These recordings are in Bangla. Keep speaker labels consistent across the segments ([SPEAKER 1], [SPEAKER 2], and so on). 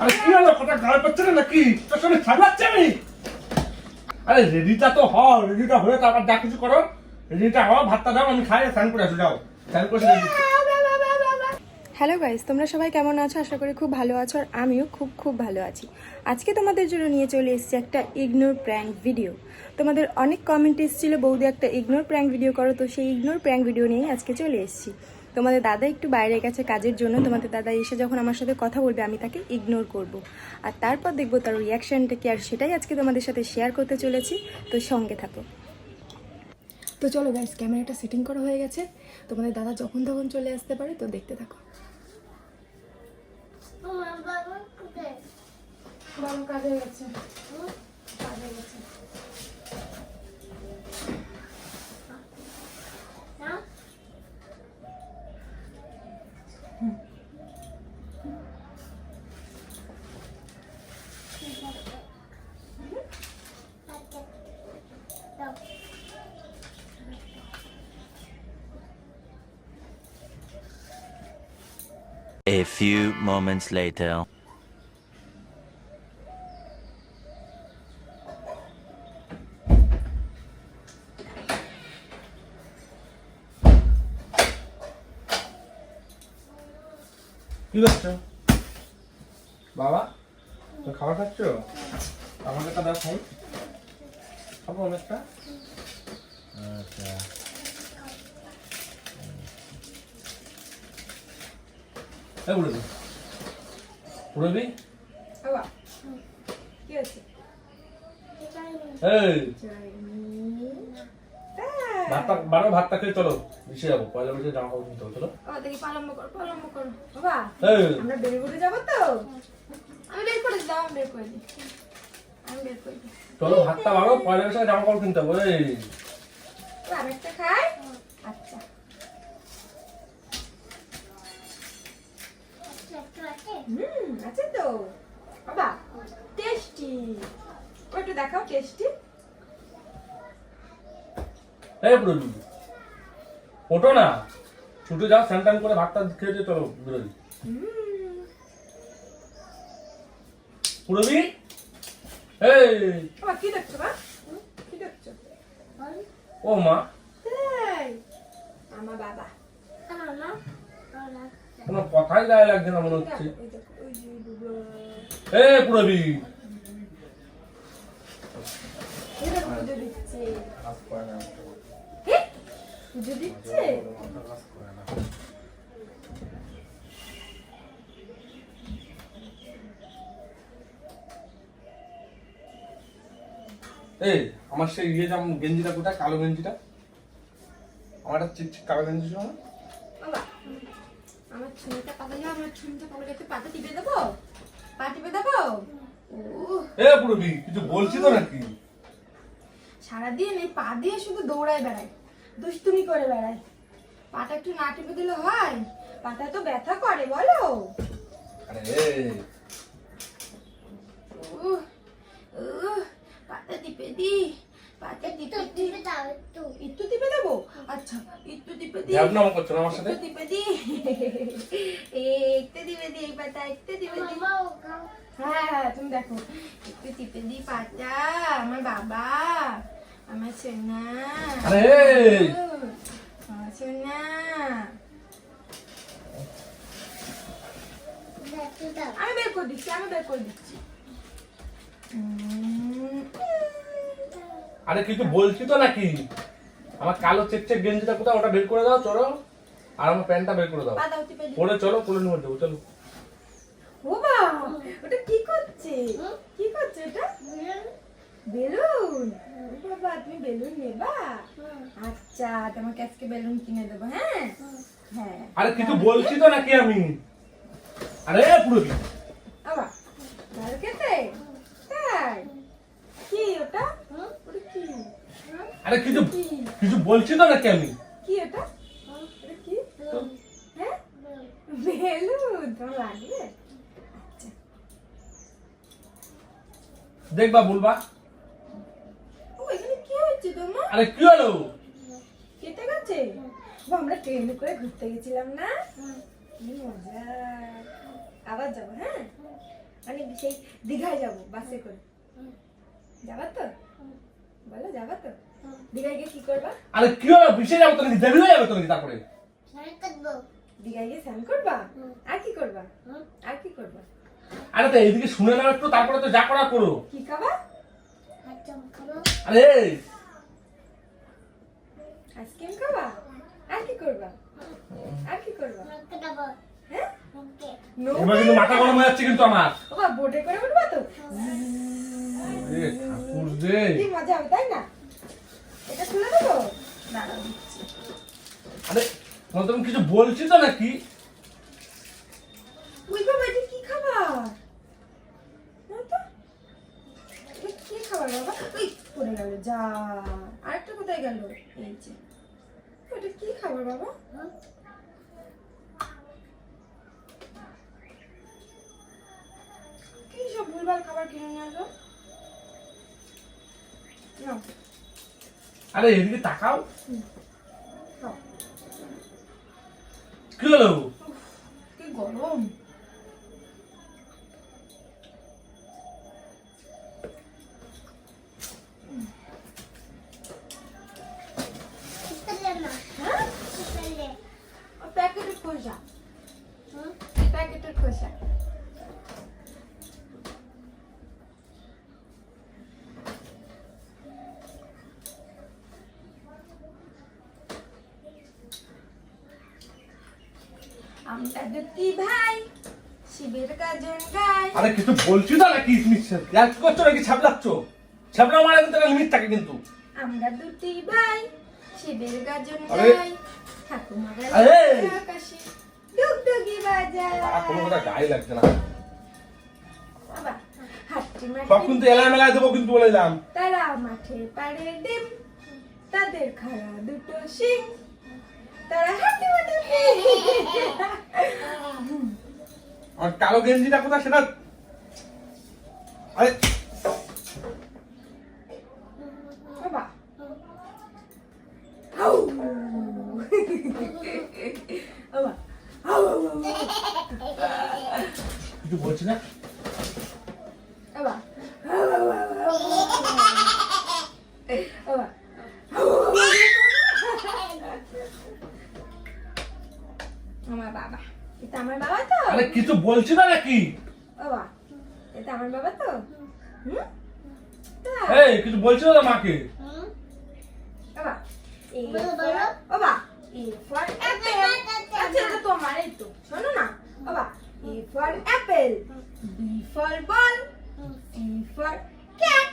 [SPEAKER 1] আরে কি হলো কথা গাল পাচ্ছে না নাকি তোর সঙ্গে ছাড়াচ্ছি আমি আরে রেডিটা তো হও রেডিটা হয়ে তারপর যা কিছু করো রেডিটা হও ভাতটা দাও আমি খাই স্নান করে আসো যাও স্নান করে
[SPEAKER 2] হ্যালো গাইস, তোমরা সবাই কেমন আছো? আশা করি খুব ভালো আছো। আর আমিও খুব ভালো আছি। আজকে তোমাদের জন্য নিয়ে চলে এসেছি একটা ইগনোর প্র্যাঙ্ক ভিডিও। তোমাদের অনেক কমেন্ট এসেছিল বৌদি একটা ইগনোর প্র্যাঙ্ক ভিডিও করো, তো সেই ইগনোর প্র্যাঙ্ক ভিডিও নিয়েই আজকে চলে এসেছি। তোমাদের দাদা একটু বাইরে গেছে কাজের জন্য, তোমাদের দাদা এসে যখন আমার সাথে কথা বলবে আমি তাকে ইগনোর করব। আর তারপর দেখবো তার রিয়াকশানটা কি, আর সেটাই আজকে তোমাদের সাথে শেয়ার করতে চলেছি। তো সঙ্গে থাকো। তো চলো গাইস, ক্যামেরাটা সেটিং করা হয়ে গেছে। তোমাদের দাদা যখন তখন চলে আসতে পারে, তো দেখতে থাকো। বাবা কাজে গেছে, কাজে গেছে।
[SPEAKER 3] A few moments later.
[SPEAKER 1] কি করছো বাবা তুমি খাবার খাচ্ছ আমাকে একটা দাও খাই খাবো অনেকটা আচ্ছা এই উড়বি উড়বি
[SPEAKER 2] বাবা কি আছে?
[SPEAKER 1] এই ভাতটা বারো ভাতটা খেয়ে চলো মিশে যাবো পয়লা বৈশাখে জামা কাপড় কিনতে হবে চলো
[SPEAKER 2] দেখি পালম্ব করো বাবা।
[SPEAKER 1] এই
[SPEAKER 2] আমরা বেরিয়ে যাবো তো, আমি বের করে দিই, আমি বের করে দিই, আমি বের করে দিই।
[SPEAKER 1] চলো ভাতটা বারো পয়লা বৈশাখে জামা কাপড় কিনতে হবে এই
[SPEAKER 2] আমি একটা খাই। আচ্ছা আছে তো বাবা, টেস্টি। ওটা দেখাও টেস্টি।
[SPEAKER 1] এই পুরবি ওঠো না ছুটে যাও স্নান টান করে ভাতটা খেয়ে দিয়ে চলো বেরোবি পুরবি এই
[SPEAKER 2] বাবা কি দেখছো বা, কি দেখছো?
[SPEAKER 1] ও মা
[SPEAKER 2] এই আমার বাবা।
[SPEAKER 1] কোনো কথাই গায়ে লাগছে না মনে হচ্ছে
[SPEAKER 2] ওই দেখো, ওই যে বাবা।
[SPEAKER 1] এই পুরবি
[SPEAKER 2] এই দেখো, পুজো দিচ্ছে। পুজো দিচ্ছে।
[SPEAKER 1] এই আমার সেই ইয়ে যেমন গেঞ্জিটা কোথায় কালো গেঞ্জিটা আমার একটা চিকচিক কালো গেঞ্জি ছিল না
[SPEAKER 2] বাবা আমার ছুরিটা পাকালে, আমার ছুরিটা পাকালে একটু পাতা টিপে দেবো, পা টিপে দেবো।
[SPEAKER 1] এ পুরবি কিছু বলছি তো নাকি
[SPEAKER 2] সারাদিন এই পা দিয়ে শুধু দৌড়ায় বেড়ায়, দুষ্টুমি করে বেড়ায়। পাটা একটু না টিপে দিলে হয়? পাটা তো ব্যথা করে বলো।
[SPEAKER 1] আরে
[SPEAKER 2] উহ, উহ, পাটা টিপে দি, পাটা টিপে দি। একটু টিপে দেবো? আচ্ছা একটু টিপে দি,
[SPEAKER 1] ধ্যান নাম করছো না আমার সাথে
[SPEAKER 2] একটু টিপে দি, একটু টিপে দি, এই পাটা একটু টিপে দি। হ্যাঁ তুমি দেখো, একটু টিপে দি পাটা। আমার বাবা, আমার সোনা,
[SPEAKER 1] আরে
[SPEAKER 2] আমার সোনা। আমি বের করে দিচ্ছি, আমি বের করে দিচ্ছি।
[SPEAKER 1] আরে কিছু বলছি তো নাকি আমার কালো চেক গেঞ্জিটা কোথায় ওটা বের করে দাও চলো আর আমার প্যান্টটা বের করে দাও
[SPEAKER 2] পা দাও, টিপে দি।
[SPEAKER 1] পরে চলো কোলে নিয়ে যাবো চলো
[SPEAKER 2] ও বাবা, ওটা কি করছে? কি করছে এটা? বেলুন। বাবা তুমি বেলুন নেবা? আচ্ছা তোমাকে আজকে বেলুন কিনে দেবো। হ্যাঁ হ্যাঁ।
[SPEAKER 1] আরে কিছু বলছি তো নাকি আমি আরে পুরবি
[SPEAKER 2] বাবা ভালো খেতে? তাই কি ওটা? ওটা কি?
[SPEAKER 1] আরে কিছু কিছু বলছি তো নাকি আমি
[SPEAKER 2] কি ওটা? ওটা কি? হ্যাঁ বেলুন। তোমার লাগবে? আচ্ছা
[SPEAKER 1] দেখবা বলবা
[SPEAKER 2] ও এখানে কি হচ্ছে তোমার?
[SPEAKER 1] আরে কি হলো
[SPEAKER 2] কেটে গেছে? আমরা ট্রেনে করে ঘুরতে গেছিলাম না, কি মজা। আবার যাবো। হ্যাঁ মানে সেই দীঘায় যাবো বাসে করে। যাবা তো? বলো যাবা তো? দীঘায় গিয়ে কি করবা?
[SPEAKER 1] আরে কি হলো বিশেষ যাবো তো নাকি দেরি হয়ে যাবে তো নাকি তারপরে?
[SPEAKER 2] দীঘায় গিয়ে স্নান করবা? আর কি করবা? আর কি করবা?
[SPEAKER 1] আরে তো এইদিকে শুনে নাও একটু, তারপরে তো যা করা করো।
[SPEAKER 2] কি খাবা?
[SPEAKER 1] আরে
[SPEAKER 2] আইসক্রিম খাবা? আর কি করবা? আর কি করবা? হ্যাঁ?
[SPEAKER 1] এবার কিন্তু মাথা গরম হয়ে যাচ্ছে কিন্তু আমার।
[SPEAKER 2] বাবা বোটে করে উঠবা তো?
[SPEAKER 1] এ ঠাকুর রে।
[SPEAKER 2] কি মজা হবে তাই না? এটা খুলে দেবো? দাঁড়াও দিচ্ছি।
[SPEAKER 1] আরে তোমার তো আমি কিছু বলছি তো নাকি?
[SPEAKER 2] ওই বাবা এটা কি খাবার? না তো। এটা কি খাবার বাবা? ওই পড়ে গেল যা। আরেকটা কোথায় গেল? এই যে। এটা কি খাবার বাবা? কি সব ভুলভাল খাবার কিনে নিয়ে আসো? নাও,
[SPEAKER 1] আরে এদিকে তাকাও।
[SPEAKER 2] খাও।
[SPEAKER 1] কি হলো?
[SPEAKER 2] কি গরম। প্যাকেটের খোসা, প্যাকেটের খোসা। আমরা দুটি ভাই শিবের গাজন গাই।
[SPEAKER 1] আরে কিছু বলছি তো নাকি? তুমি ইয়ার কি করছো নাকি ছাপলাচ্ছ? ছাপলা মারা কিন্তু একটা লিমিট থাকে কিন্তু।
[SPEAKER 2] আমরা দুটি ভাই শিবের গাজন
[SPEAKER 1] আরে!
[SPEAKER 2] গাই, ঠাকুমার
[SPEAKER 1] আরে!
[SPEAKER 2] আকাশে ডুগডুগি বাজায়।
[SPEAKER 1] কোনো কথা গায়ে লাগছে না।
[SPEAKER 2] বাবা হাট্টি
[SPEAKER 1] সব কিন্তু
[SPEAKER 2] মাঠে
[SPEAKER 1] এলা মেলায় দেবো কিন্তু বলে দিলাম।
[SPEAKER 2] তারা মাঠে পাড়ে ডিম, তাদের খাড়া দুটো শিং, তারা হাঁটে মাঠে।
[SPEAKER 1] আর কালো গেঞ্জিটা কোথায় সেটা? আরে
[SPEAKER 2] বাবা আউ বাবা আউ
[SPEAKER 1] কিছু বলছি না।
[SPEAKER 2] বাবা বাবা আমার বাবা, এটা আমার বাবা তো?
[SPEAKER 1] আরে কিছু বলছি না নাকি?
[SPEAKER 2] বাবা এটা আমার বাবা তো? হুম? তাই?
[SPEAKER 1] এই কিছু বলছি না তো মাকে?
[SPEAKER 2] বাবা A for- বাবা A for apple। আচ্ছা এটা তোমার, এই তো শোনো না বাবা। A for apple, B for ball, C for cat।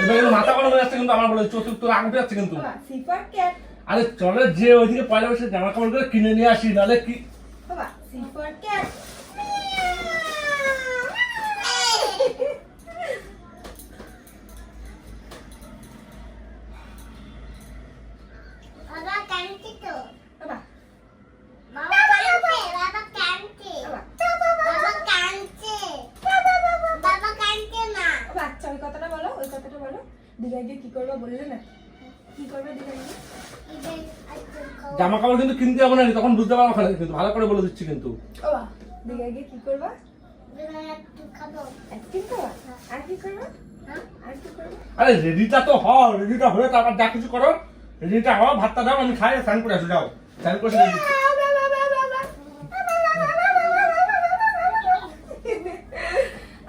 [SPEAKER 1] এবার কিন্তু মাথা গরম হয়ে যাচ্ছে কিন্তু আমার, বলে চতুর্থ রাগ উঠে যাচ্ছে কিন্তু।
[SPEAKER 2] বাবা C for cat,
[SPEAKER 1] আরে চলে যে ওইদিকে পয়লা বসে জামা কাপড় করে কিনে নিয়ে আসি, নাহলে কি?
[SPEAKER 2] বাবা C for cat। বাবা বাবা আচ্ছা ওই কথাটা বলো, ওই কথাটা বলো। দীঘায় গিয়ে কি করবা বললে না? কি করবে দীঘায় গিয়ে?
[SPEAKER 1] জামা কাপড় কিন্তু কিনতে হবে না, তখন বুঝতে পারবো না কিন্তু, ভালো করে বলে দিচ্ছি কিন্তু।
[SPEAKER 2] বাবা দীঘায় গিয়ে কি করবা? আইসক্রিম খাবা? আর কি করবা? আর কি করবা?
[SPEAKER 1] আরে রেডিটা তো হও, রেডিটা হয়ে তারপর যা কিছু করো। রেডিটা হও, ভাতটা দাও, আমি খাই, স্নান করে আসো, যাও স্নান করে এসে দিচ্ছি।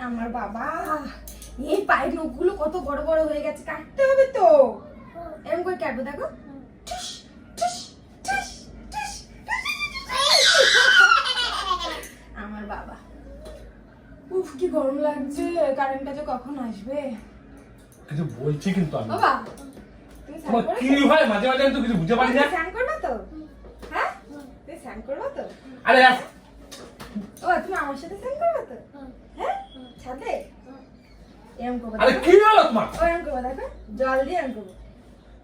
[SPEAKER 2] আমার বাবা এই পায়ের নখগুলো কত বড় বড় হয়ে গেছে, কাটতে হবে তো। এরকম করে কাটবো দেখো। ঠুস, ঠুস, ঠুস, ঠুস, ঠুস। আমার বাবা উফ কি গরম লাগছে, কারেন্টটা যে কখন আসবে।
[SPEAKER 1] কিছু বলছি কিন্তু আমি।
[SPEAKER 2] বাবা তুমি স্নান
[SPEAKER 1] তোমার
[SPEAKER 2] করবে
[SPEAKER 1] কি
[SPEAKER 2] তো?
[SPEAKER 1] হয় মাঝে মাঝে আমি তো কিছু বুঝতে পারি না।
[SPEAKER 2] তুমি স্নান করবে তো? হ্যাঁ তুমি স্নান করবে তো?
[SPEAKER 1] আরে
[SPEAKER 2] ও তুমি আমার সাথে স্নান করবে তো? হ্যাঁ ছাদে এরকম করবো
[SPEAKER 1] আরে
[SPEAKER 2] দেখো।
[SPEAKER 1] কি হলো তোমার?
[SPEAKER 2] ও এরকম করবো দেখো, জল দিয়ে এরকম করবো,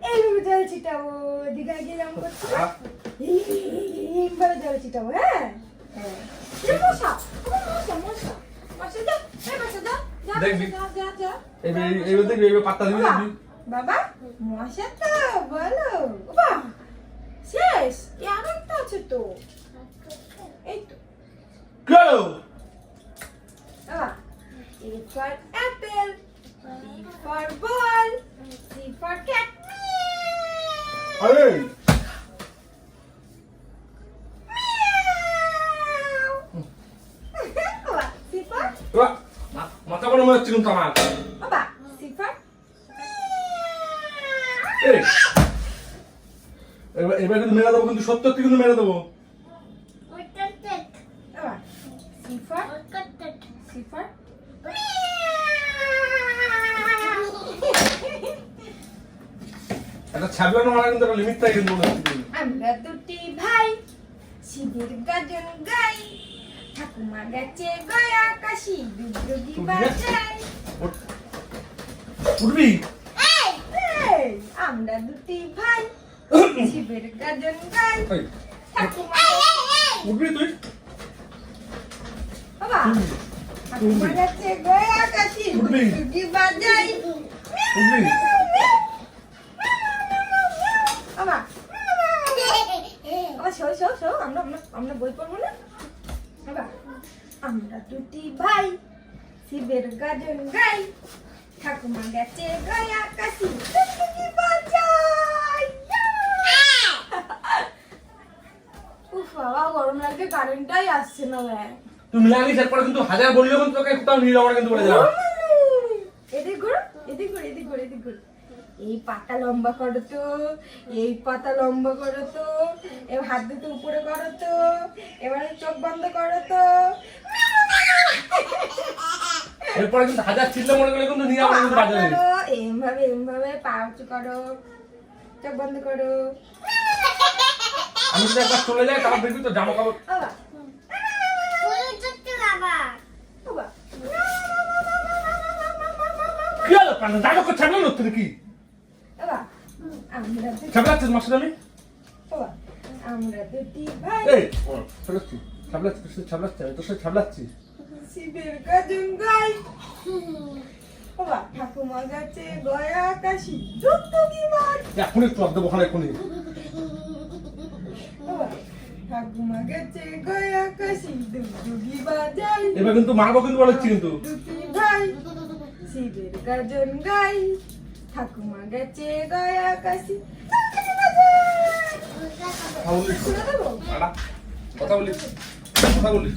[SPEAKER 2] এইভাবে জল ছিটাবো। দীঘায় গিয়ে যেমন করছি এইভাবে জল ছিটাবো। হ্যাঁ হ্যাঁ এই মশা, ও মশা মশা মশা যা, এই মশা যা যা
[SPEAKER 1] দেখবি।
[SPEAKER 2] যা যা যা।
[SPEAKER 1] এইবার দেখবি, এইবার পাত্তা দিবি
[SPEAKER 2] বাবা,
[SPEAKER 1] দেখবি।
[SPEAKER 2] বাবা মশা তো বলো বাবা শেষ, এ আর একটা আছে তো, এই তো
[SPEAKER 1] কি হলো?
[SPEAKER 2] A for apple. B for ball. C for cat.
[SPEAKER 1] আরে
[SPEAKER 2] Oba, C for.
[SPEAKER 1] বাহ, মাথা গরম হচ্ছে কিন্তু আমার।
[SPEAKER 2] Oba, C for.
[SPEAKER 1] এই, এবার কিন্তু মেরে দেবো, কিন্তু সত্যি কিন্তু মেরে দেবো।
[SPEAKER 2] Oba, C for. C for.
[SPEAKER 1] একটা ছাবলানো মারা কিন্তু একটা লিমিট থাকে কিন্তু মনে হচ্ছে।
[SPEAKER 2] আমরা দুটি ভাই শিবের গাজন গাই ঠাকুমা গেছে গয়া কাশি দুগদুগি বাজাই
[SPEAKER 1] উঠবি?
[SPEAKER 2] এই, আমরা দুটি ভাই শিবের গাজন গাই
[SPEAKER 1] এই,
[SPEAKER 2] ঠাকুমা
[SPEAKER 1] উঠবি তুই?
[SPEAKER 2] বাবা ঠাকুমা গেছে গয়া কাশি দুগদুগি বাজাই
[SPEAKER 1] উঠবি?
[SPEAKER 2] বাবা বাবা শো শো শো আমরা আমরা আমরা বই পড়বো না বাবা আমরা দুটি ভাই শিবের গাজন গাই ঠাকুমা গেছে গয়া কাশি দুগদুগি বাজাই উফ বাবা গরম লাগছে কারেন্টটাই আসছে না ভাই
[SPEAKER 1] তুই মিলানিস, এরপরে কিন্তু হাজার বললেও কিন্তু তোকে কোথাও নিয়ে যাবো না কিন্তু বলে দিলাম।
[SPEAKER 2] এদিক ঘুরো এদিক ঘুরো এদিক ঘুরো এদিক ঘুরো এই পাতা লম্বা করো তো এই পাতা লম্বা করো তো এবার হাত দুটো উপরে করো তো এবারে চোখ বন্ধ করো তো
[SPEAKER 1] এরপরে কিন্তু হাজার ছিললে মনে করলে কিন্তু নিয়ে যাবো না কিন্তু বাজারে।
[SPEAKER 2] করো, এমভাবে এমভাবে পা উঁচু করো চোখ বন্ধ করো
[SPEAKER 1] আমি যদি একবার চলে যাই তারপর দেখবি তো জামা কাপড়।
[SPEAKER 2] বাবা বাবা
[SPEAKER 1] কি হলো কানে জামা কাপড় ছাড়লো হচ্ছে নাকি?
[SPEAKER 2] বাবা আমরা দুটি
[SPEAKER 1] ছাপলাচ্ছিস মাসে আমি?
[SPEAKER 2] বাবা আমরা দুটি ভাই
[SPEAKER 1] এই ছাপলাচ্ছি ছাপলাচ্ছি তোর সাথে ছাপলাচ্ছি, আমি তোর সাথে ছাপলাচ্ছি।
[SPEAKER 2] শিবের গাজন গাই বাবা ঠাকুমা গাছে গয়া কাশি দুগদুগি বাজাই
[SPEAKER 1] এখন একটু আপ দেবো ওখানে এখনই।
[SPEAKER 2] বাবা ঠাকুমা গেছে গয়া কাশি দুগদুগি বাজাই
[SPEAKER 1] এবার কিন্তু মারবো কিন্তু বলেছি কিন্তু।
[SPEAKER 2] দুটি ভাই শিবের গাজন গাই ঠাকুমা গেছে গয়া কাশি
[SPEAKER 1] কথা বলিস
[SPEAKER 2] শুনে দেবো
[SPEAKER 1] আড়া, কথা বলিস কথা বলিস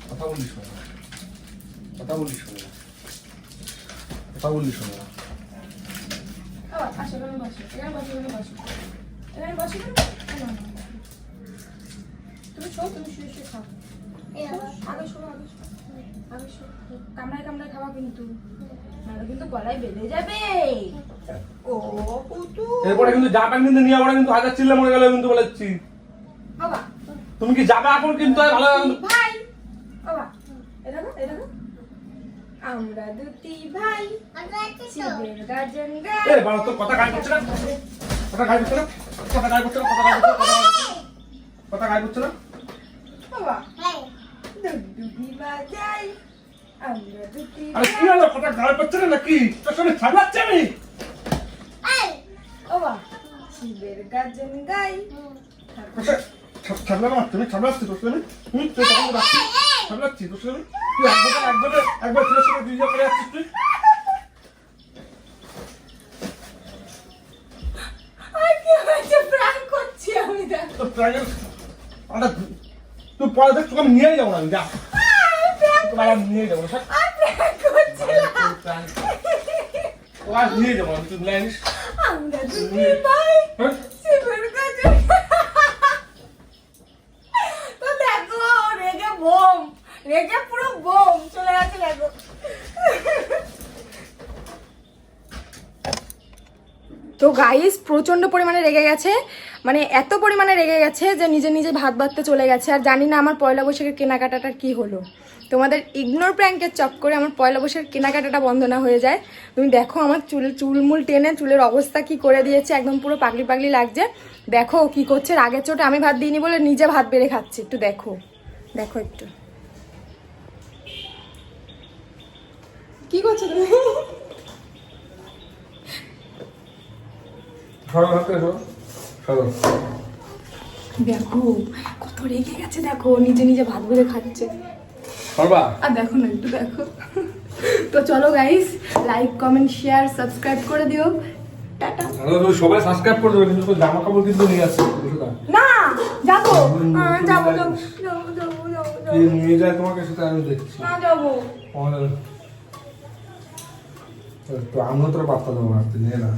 [SPEAKER 1] কথা বলিস শোনা, কথা বলিস শোনা, কথা বলিস শোনা।
[SPEAKER 2] বাবা আসো এখানে বসো এখানে বসো এখানে বসো এখানে বসো না, না, না, না। তুমি শো তুমি শুয়ে শুয়ে খাও আগে শো আগে শো আগে শো কামড়ায় কামড়ায় খাওয়া কিন্তু নাহলে কিন্তু গলায় বেঁধে যাবে ও পুতু
[SPEAKER 1] এরপরে কিন্তু জাপান কিন্তু নিয়ে যাবো না কিন্তু হাজার ছিললে মনে গেলে কিন্তু বলেছি।
[SPEAKER 2] বাবা
[SPEAKER 1] তুমি কি যাবে এখন কিন্তু ভালো
[SPEAKER 2] ভাই বাবা এটা আমরা দুটি ভাই শিবের গাজন গাই
[SPEAKER 1] এ বাবা তোর কথা গায়ে পড়ছে না, কথা গায়ে পড়ছে না, কথা গায়ে পড়ছে না, কথা গায়ে পড়ছে না, কথা গায়ে পড়ছে না।
[SPEAKER 2] বাবা দুগদুগি বাজাই আমরা দুটি
[SPEAKER 1] আরে কি হলো, কথা গায়ে পড়ছে না নাকি? তোর সঙ্গে ছাপলাচ্ছি আমি।
[SPEAKER 2] বাবা শিবের গাজন গাই
[SPEAKER 1] ছাপলানো তুমি ছাপলাচ্ছি তোর সঙ্গে। তুই তখন রাখছি ছাপলাচ্ছি তোর সঙ্গে। তুই একবার ছেলের সঙ্গে দুই করে যাচ্ছিস তুই।
[SPEAKER 2] আর কি হয়েছে প্রাণ করছি আমি দেখ
[SPEAKER 1] তোর প্রাণের আমরা তুই পরে দেখ তোকে আমি নিয়ে যাবো না, আমি যা তোকে আর নিয়ে যাবো না, থাক।
[SPEAKER 2] প্রাণ করছিলাম
[SPEAKER 1] ও আর নিয়ে যাবো না, তুই নিয়ে আনিস।
[SPEAKER 2] আমরা দুটি ভাই
[SPEAKER 1] হ্যাঁ?
[SPEAKER 2] শিবের গাজন তো দেখো রেগে বোম রেগে পুরো বোম চলে গেছে দেখো তো গাইস প্রচন্ড পরিমাণে রেগে গেছে মানে এত পরিমাণে রেগে গেছে যে নিজে নিজে ভাত বাঁধতে চলে গেছে আর জানি না আমার পয়লা বৈশাখের কেনাকাটাটার কি হলো তোমাদের ইগনোর প্র্যাঙ্কের চক্করে আমার পয়লা বৈশাখের কেনাকাটাটা বন্ধ না হয়ে যায় তুমি দেখো আমার চুলমুল টেনে চুলের অবস্থা কি করে দিয়েছে একদম পুরো পাগলি পাগলি লাগছে দেখো কি করছে রাগের চোটে আমি ভাত দিইনি বলে নিজে ভাত বেড়ে খাচ্ছে একটু দেখো দেখো একটু কি করছো তুমি দেখো কত রেগে গেছে দেখো নিজে নিজে ভাত বেড়ে খাচ্ছে
[SPEAKER 1] পারবা?
[SPEAKER 2] আর দেখো না, একটু দেখো। তো চলো guys, like comment share subscribe করে দিও। টাটা।
[SPEAKER 1] সবাই সাবস্ক্রাইব করে দেবে, কিন্তু জামা কাপড় কিন্তু নিয়ে আসছে।
[SPEAKER 2] না যাবো, যাবো
[SPEAKER 1] নিয়ে যায় তোমাকে, সেটা আমি দেখছি।
[SPEAKER 2] না যাবো।
[SPEAKER 1] তো আমিও তোর বার্তা দেবো আসতে নিয়ে না।